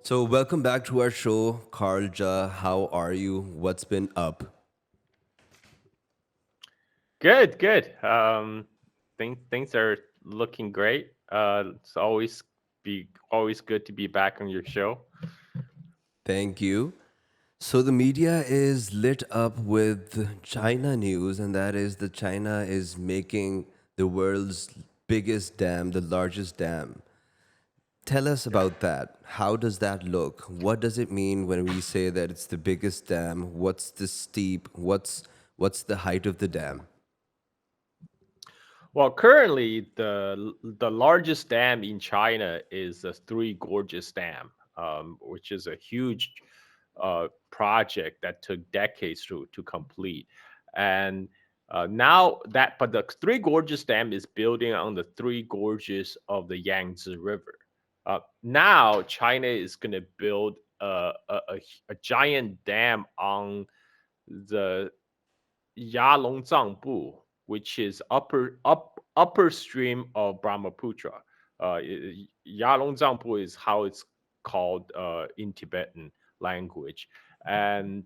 So, welcome back to our show, Carl Zha. How are you? What's been up? Good, good. Things are looking great. It's always good to be back on your show. Thank you. So, the media is lit up with China news, and that is that China is making the world's biggest dam, the largest dam. Tell us Yeah. about that. How does that look? What does it mean when we say that it's the biggest dam? What's the steep? What's the height of the dam? Well, currently the largest dam in China is the Three Gorges Dam, which is a huge project that took decades to complete. And but the Three Gorges Dam is building on the three gorges of the Yangtze River. Now China is going to build a giant dam on the Yarlung Tsangpo, which is upper stream of Brahmaputra. Yarlung Tsangpo is how it's called in Tibetan language, and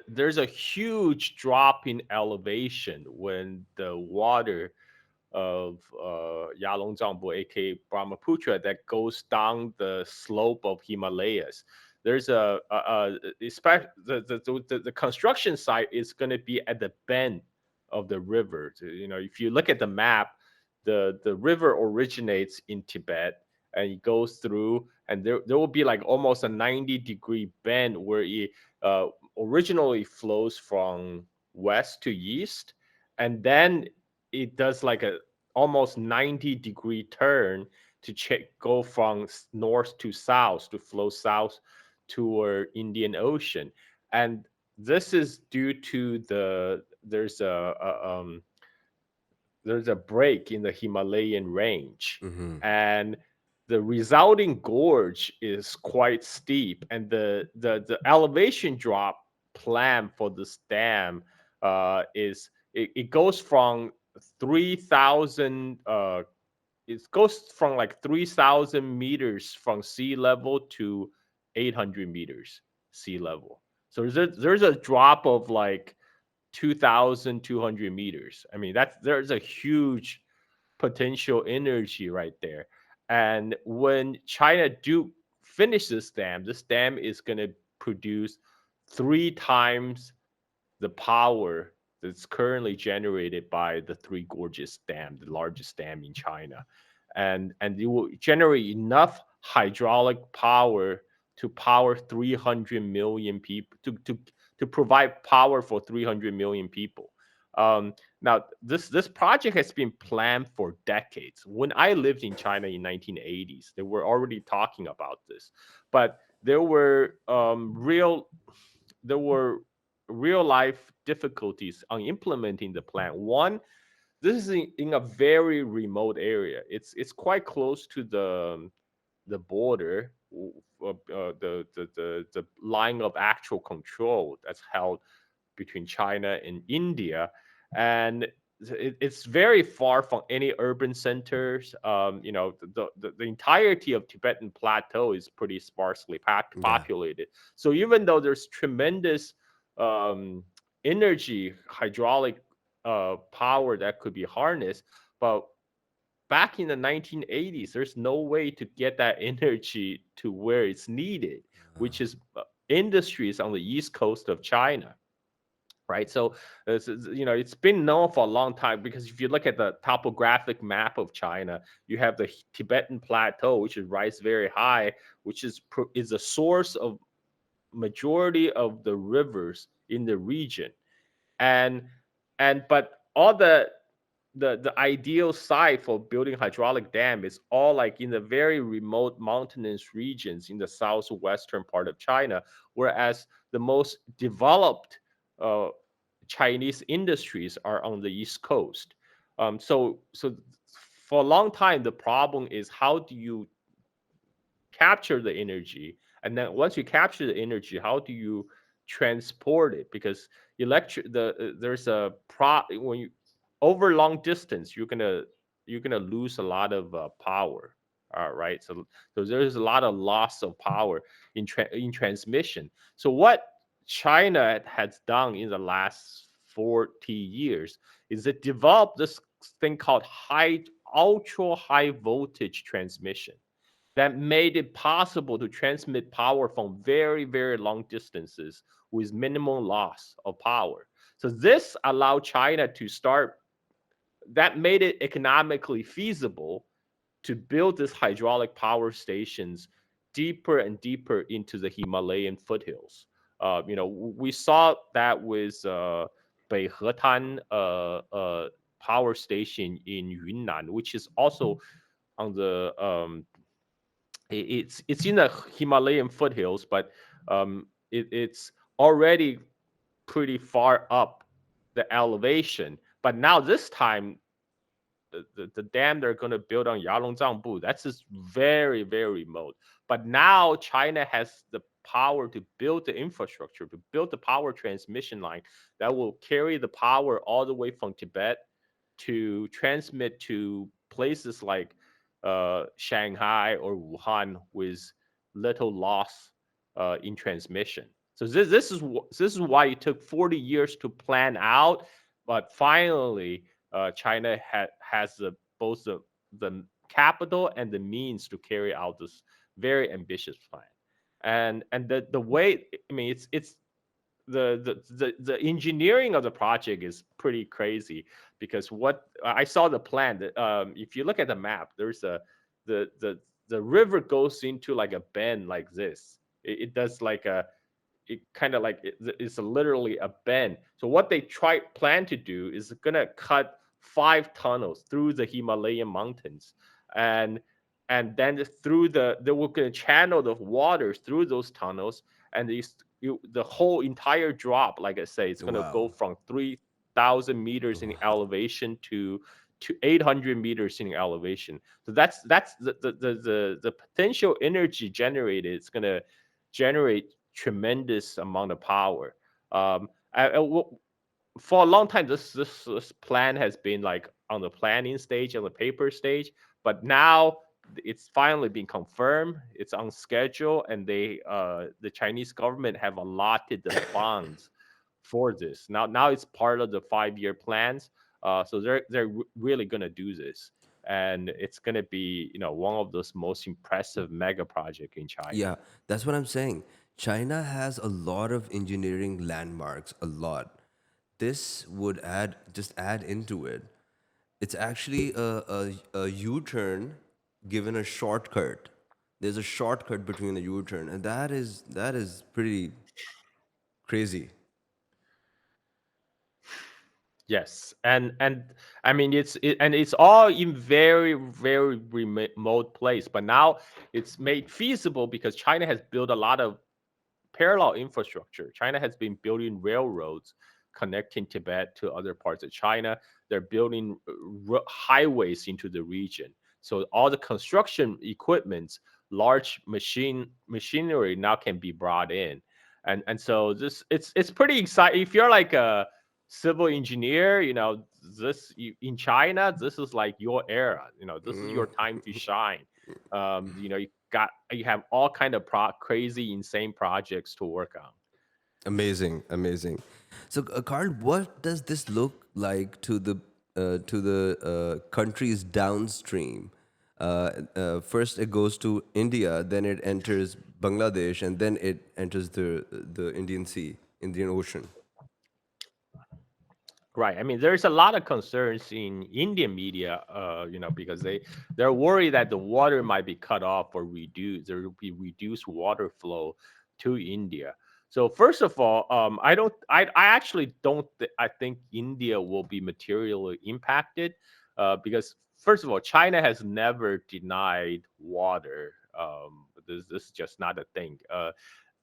there's a huge drop in elevation when the water of Yarlung Tsangpo, aka Brahmaputra, that goes down the slope of Himalayas. There's the construction site is going to be at the bend of the river. So, if you look at the map, the river originates in Tibet and it goes through, and there will be like almost a 90-degree bend where it uh, originally flows from west to east, and then it does like a almost 90-degree turn to go from north to south to flow south toward Indian Ocean. And this is due to there's a break in the Himalayan range, Hmm. and the resulting gorge is quite steep, and the elevation drop plan for this dam it goes from 3,000 it goes from like 3,000 meters from sea level to 800 meters sea level. So there's a drop of like 2,200 meters. I mean, there's a huge potential energy right there. And when China do finish this dam is going to produce three times the power that's currently generated by the Three Gorges Dam, the largest dam in China, and it will generate enough hydraulic power to power 300 million people to provide power for 300 million people. Now, this project has been planned for decades. When I lived in China in 1980s, they were already talking about this, but there were real life difficulties on implementing the plan. One, this is in a very remote area. It's quite close to the border, the line of actual control that's held between China and India, and it's very far from any urban centers. The entirety of Tibetan plateau is pretty sparsely Yeah. populated. So even though there's tremendous um, energy, hydraulic power that could be harnessed, but back in the 1980s, there's no way to get that energy to where it's needed, which is industries on the east coast of China, right? So, it's been known for a long time because if you look at the topographic map of China, you have the Tibetan plateau, which is rise very high, which is a source of majority of the rivers in the region, and but all the ideal site for building hydraulic dam is all like in the very remote mountainous regions in the southwestern part of China, whereas the most developed uh, Chinese industries are on the east coast. So for a long time, the problem is how do you capture the energy, and then once you capture the energy, how do you transport it? Because there's a pro when you over long distance, you're gonna lose a lot of power. right? So there's a lot of loss of power in transmission. So what China has done in the last 40 years is it developed this thing called ultra high voltage transmission that made it possible to transmit power from very, very long distances with minimal loss of power. So this allowed China to start, that made it economically feasible to build these hydraulic power stations deeper and deeper into the Himalayan foothills. We saw that with Beihetan power station in Yunnan, which is also on the it's in the Himalayan foothills, but it's already pretty far up the elevation. But now this time, the dam they're going to build on Yarlung Tsangpo, that's just very, very remote. But now China has the power to build the infrastructure, to build the power transmission line that will carry the power all the way from Tibet to transmit to places like Shanghai or Wuhan with little loss in transmission. So this is why it took 40 years to plan out, but finally China has both the capital and the means to carry out this very ambitious plan. And the way, I mean, it's the engineering of the project is pretty crazy, because what I saw the plan that if you look at the map, there's the the the river goes into like a bend like this. It does like it kind of like it's literally a bend. So what they plan to do is gonna cut 5 tunnels through the Himalayan mountains, and then through they were gonna channel the waters through those tunnels, and the whole entire drop, like I say, it's gonna Wow. go from 3,000 meters in Wow. elevation to 800 meters in elevation. So that's the potential energy generated. It's gonna generate tremendous amount of power. For a long time, this plan has been like on the planning stage, on the paper stage, but now it's finally been confirmed. It's on schedule, and the Chinese government have allotted the funds for this. Now it's part of the 5 year plans. So they're really gonna do this, and it's gonna be one of those most impressive mega project in China. Yeah, that's what I'm saying. China has a lot of engineering landmarks, a lot. This would add into it. It's actually a U-turn given a shortcut. There's a shortcut between a U-turn, and that is pretty crazy. Yes, and I mean it's all in very, very remote place, but now it's made feasible because China has built a lot of parallel infrastructure. China has been building railroads connecting Tibet to other parts of China. They're building highways into the region. So all the construction equipments, large machinery now can be brought in, and so this it's pretty exciting. If you're like a civil engineer, in China, this is like your era. This is your time to shine. You have all kind of crazy, insane projects to work on. Amazing, amazing. So, Carl, what does this look like to the countries downstream? First, it goes to India, then it enters Bangladesh, and then it enters the Indian Sea, Indian Ocean. Right. I mean, there's a lot of concerns in Indian media, because they're worried that the water might be cut off or reduced. There will be reduced water flow to India. So first of all, I actually don't. I think India will be materially impacted, because first of all, China has never denied water. This is just not a thing.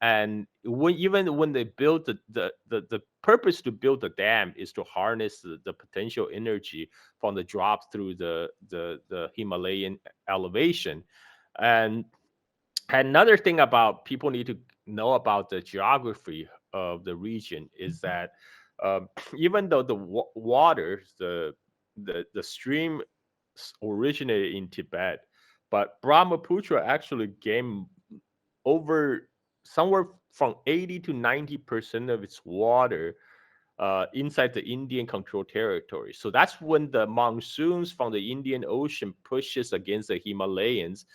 And even when they build the purpose to build the dam is to harness the potential energy from the drop through the Himalayan elevation. And another thing about people need to know about the geography of the region is that even though the water, the stream originated in Tibet, but Brahmaputra actually gained over somewhere from 80 to 90% of its water inside the Indian control territory. So that's when the monsoons from the Indian Ocean pushes against the Himalayas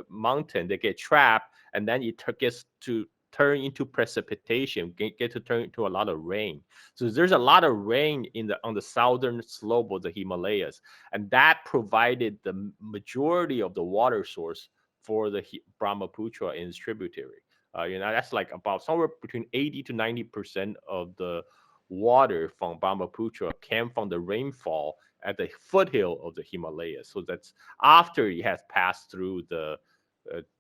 mountain. They get trapped, and then it gets to turn into precipitation, get to turn into a lot of rain. So there's a lot of rain on the southern slope of the Himalayas, and that provided the majority of the water source for the Brahmaputra and its tributary. That's like about somewhere between 80 to 90% of the water from Brahmaputra came from the rainfall at the foothill of the Himalayas. So that's after it has passed through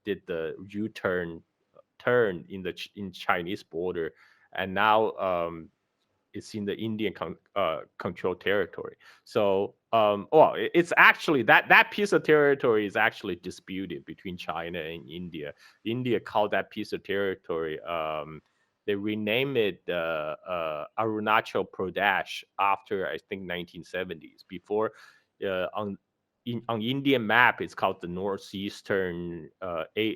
did the turn in the in Chinese border, and now it's in the Indian control territory. So, well, it's actually that piece of territory is actually disputed between China and India. India called that piece of territory. They renamed it Arunachal Pradesh after I think 1970s. Before, on Indian map, it's called the Northeastern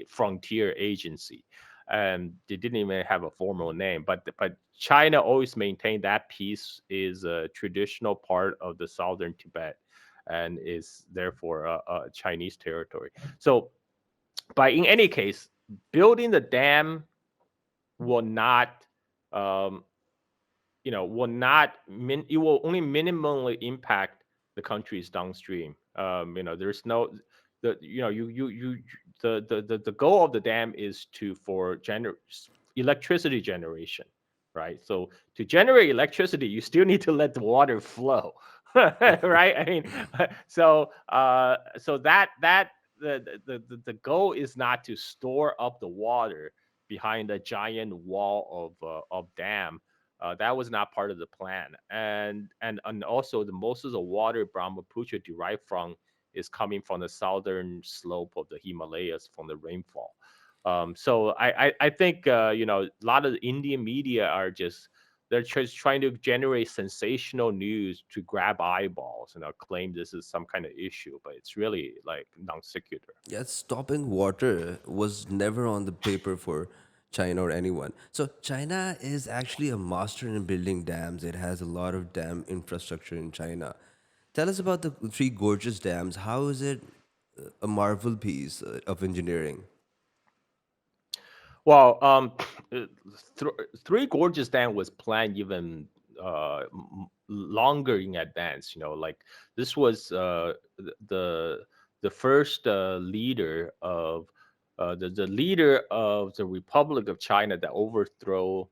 Frontier Agency, and they didn't even have a formal name. But China always maintained that piece is a traditional part of the southern Tibet, and is therefore a Chinese territory. So, but in any case, building the dam will not um, will not it will only minimally impact the countries downstream. There's no the you know you the goal of the dam is to for electricity generation, right? So to generate electricity, you still need to let the water flow, right? I mean, so that the goal is not to store up the water behind a giant wall of dam. That was not part of the plan, and also the most of the water Brahmaputra derived from is coming from the southern slope of the Himalayas from the rainfall. So I think a lot of the Indian media are just they're just trying to generate sensational news to grab eyeballs and claim this is some kind of issue, but it's really like non sequitur. Yet stopping water was never on the paper for China or anyone. So China is actually a master in building dams. It has a lot of dam infrastructure in China. Tell us about the Three Gorges dams. How is it a marvel piece of engineering? Well, uh, Three Gorges Dam was planned even longer in advance. Like this was the first leader of the leader of the Republic of China that overthrew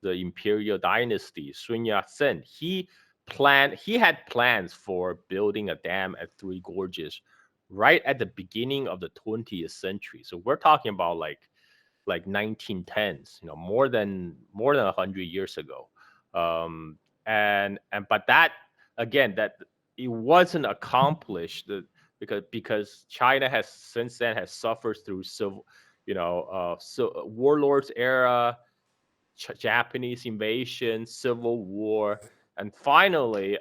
the imperial dynasty, Sun Yat-sen. He had plans for building a dam at Three Gorges right at the beginning of the 20th century. So we're talking about like 1910s, more than 100 years ago. And but that again, that it wasn't accomplished because China has since then has suffered through civil, so warlords era, Japanese invasion, civil war, and finally,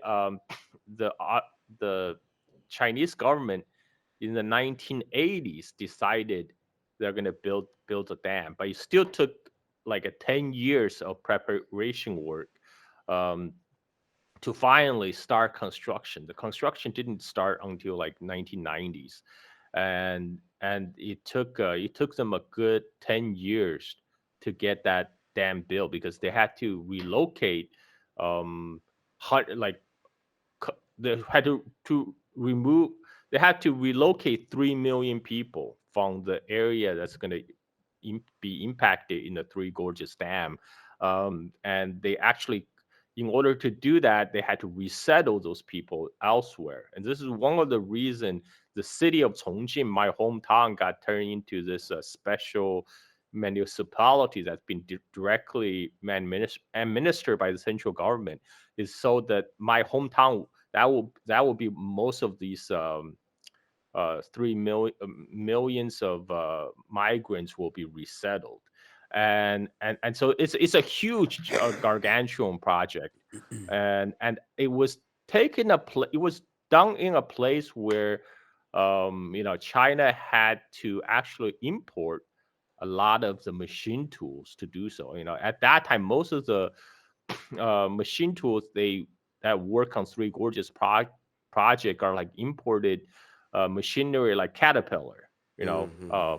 the the Chinese government in the 1980s decided they're going to build a dam, but it still took like 10 years of preparation work um, to finally start construction. The construction didn't start until like 1990s, and it took them a good 10 years to get that dam built because they had to relocate um, like they had to remove they had to relocate 3 million people from the area that's going to be impacted in the Three Gorges Dam. And they actually, in order to do that, they had to resettle those people elsewhere. And this is one of the reasons the city of Chongqing, my hometown, got turned into this special municipality that's been directly administered by the central government, is so that my hometown that will be most of these 3 millions of migrants will be resettled, and so it's a huge gargantuan project, and it was it was done in a place where China had to actually import a lot of the machine tools to do so. At that time, most of the machine tools that work on Three Gorges project are like imported machinery, like Caterpillar,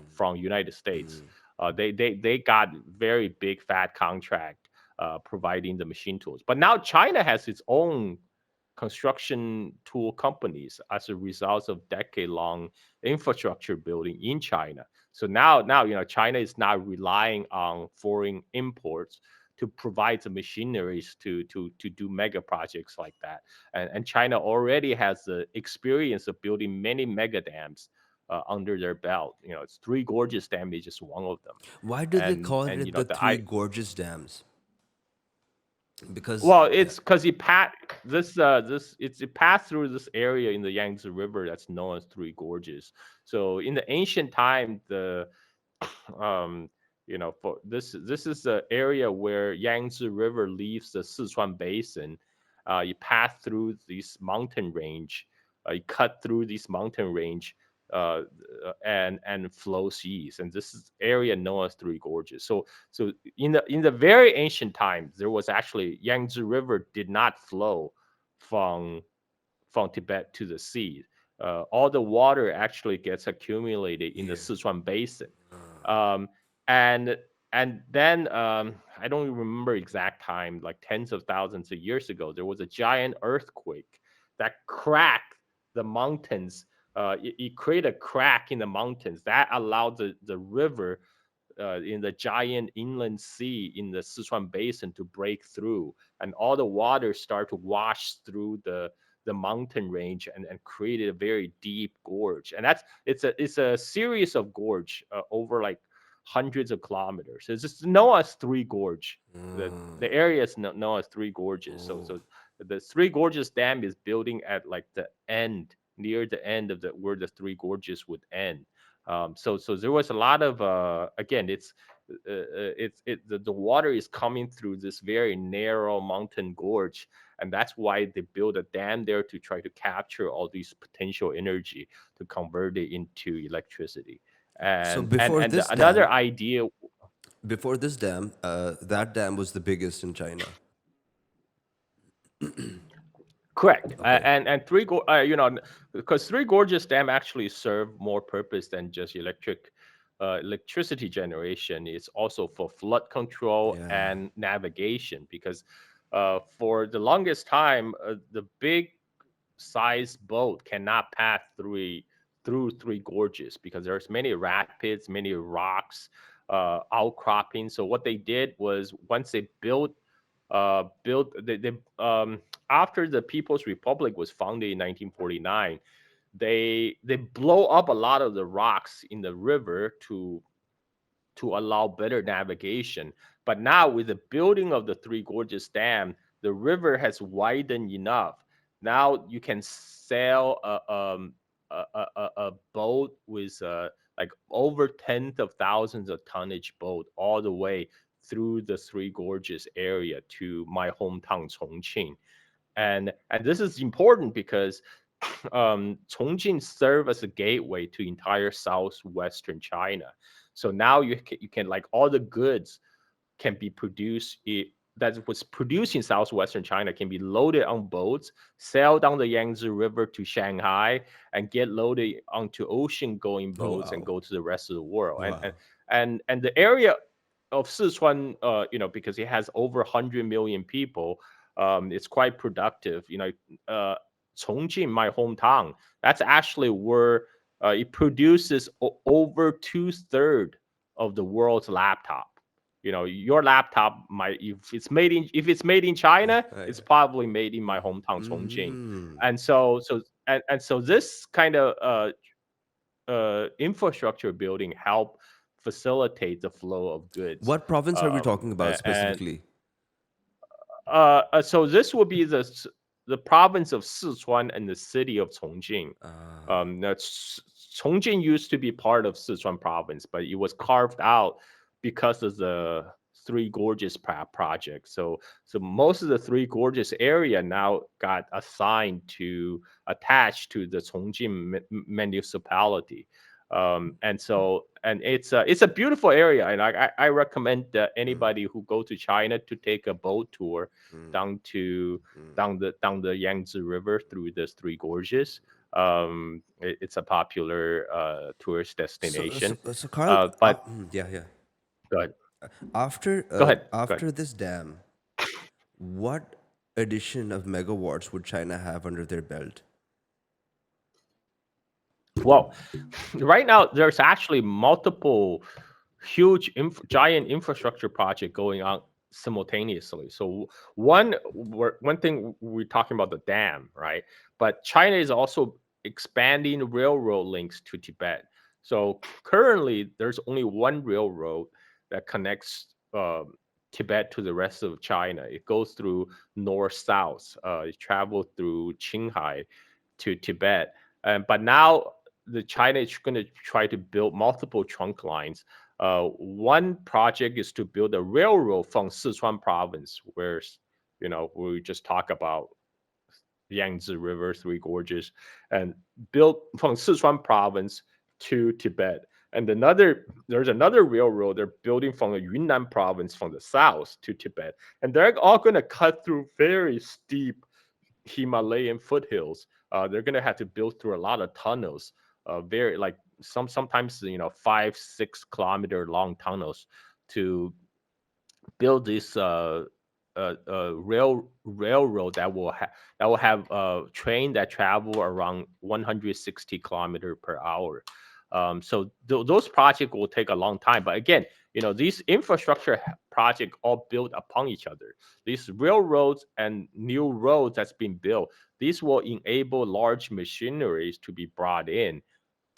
from United States. They got very big fat contract providing the machine tools. But now China has its own construction tool companies as a result of decade-long infrastructure building in China. So now China is not relying on foreign imports to provide the machineries to do mega projects like that. And China already has the experience of building many mega dams under their belt. It's Three Gorges Dam is just one of them. Why do they And call and it the the Three I Gorges Dams? Because Well, yeah. it's because it passed through this area in the Yangtze River that's known as Three Gorges. So in the ancient time, the um for this is the area where Yangtze River leaves the Sichuan Basin. You pass through this mountain range. You cut through this mountain range, uh, and flows east. And this is area known as Three Gorges. So in the very ancient times, there was actually Yangtze River did not flow from from Tibet to the sea. All the water actually gets accumulated in the Here. Sichuan Basin, um, and and then I don't remember exact time, like tens of thousands of years ago, there was a giant earthquake that cracked the mountains. It created a crack in the mountains that allowed the river in the giant inland sea in the Sichuan Basin to break through, and all the water start to wash through the mountain range and created a very deep gorge. And it's a series of gorge over like hundreds of kilometers. It's just known as Three Gorge. The area is known as Three Gorges. So Oh. so the Three Gorges Dam is building at like the end, near the end of the where the Three Gorges would end. So there was a lot of again, the water is coming through this very narrow mountain gorge, and that's why they built a dam there to try to capture all these potential energy to convert it into electricity. So And another idea. before this dam, that dam was the biggest in China. Correct. Okay. And because Three Gorges Dam actually serve more purpose than just electricity generation. It's also for flood control Yeah. and navigation, because for the longest time, the big size boat cannot pass through Three Gorges because there's many rapids, many rocks, outcropping. So what they did was, once they built they after the People's Republic was founded in 1949, they blow up a lot of the rocks in the river to allow better navigation. But now, with the building of the Three Gorges Dam, the river has widened enough. Now you can sail a boat with like over tens of thousands of tonnage boat all the way through the Three Gorges area to my hometown Chongqing. And this is important because Chongqing served as a gateway to entire southwestern China. So now you can like all the goods can be produced that was produced in southwestern China can be loaded on boats, sail down the Yangtze River to Shanghai, and get loaded onto ocean-going Oh, boats and wow. go to the rest of the world. And Wow. and and the area of Sichuan, because it has over 100 million people, it's quite productive. Chongqing, my hometown, that's actually where it produces over two-thirds of the world's laptop. Your laptop might, if it's made in China, Right. it's probably made in my hometown Chongqing. Mm. And so this kind of infrastructure building help facilitate the flow of goods. What province are we talking about And specifically? so this will be the province of Sichuan and the city of Chongqing. Ah. Chongqing used to be part of Sichuan province, but it was carved out because of the Three Gorges project. So most of the Three Gorges area now got assigned to attach to the Chongqing municipality. And it's a beautiful area, and I recommend that Mm, anybody who go to China to take a boat tour mm, down to mm. down the Yangtze River through the Three Gorges. It's a popular tourist destination. So Carl, But yeah, yeah. go ahead. Go ahead. Go ahead. After this dam, what addition of megawatts would China have under their belt? Well, right now there's actually multiple huge giant infrastructure project going on simultaneously. So one thing we're talking about the dam, right? But China is also expanding railroad links to Tibet. So currently there's only one railroad that connects Tibet to the rest of China. It goes through north south. It travels through Qinghai to Tibet. But now the China is going to try to build multiple trunk lines. One project is to build a railroad from Sichuan province, where we just talk about Yangtze River, Three Gorges, and built from Sichuan province to Tibet. And there's another railroad they're building from the Yunnan province from the south to Tibet, and they're all going to cut through very steep Himalayan foothills. They're gonna have to build through a lot of tunnels, very like sometimes 5-6 kilometer long tunnels to build this railroad that will have a train that travel around 160 kilometer per hour. So those projects will take a long time. But again, these infrastructure projects all build upon each other. These railroads and new roads that's been built, these will enable large machineries to be brought in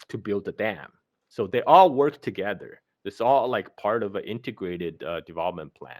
to build the dam. So they all work together. It's all like part of an integrated development plan.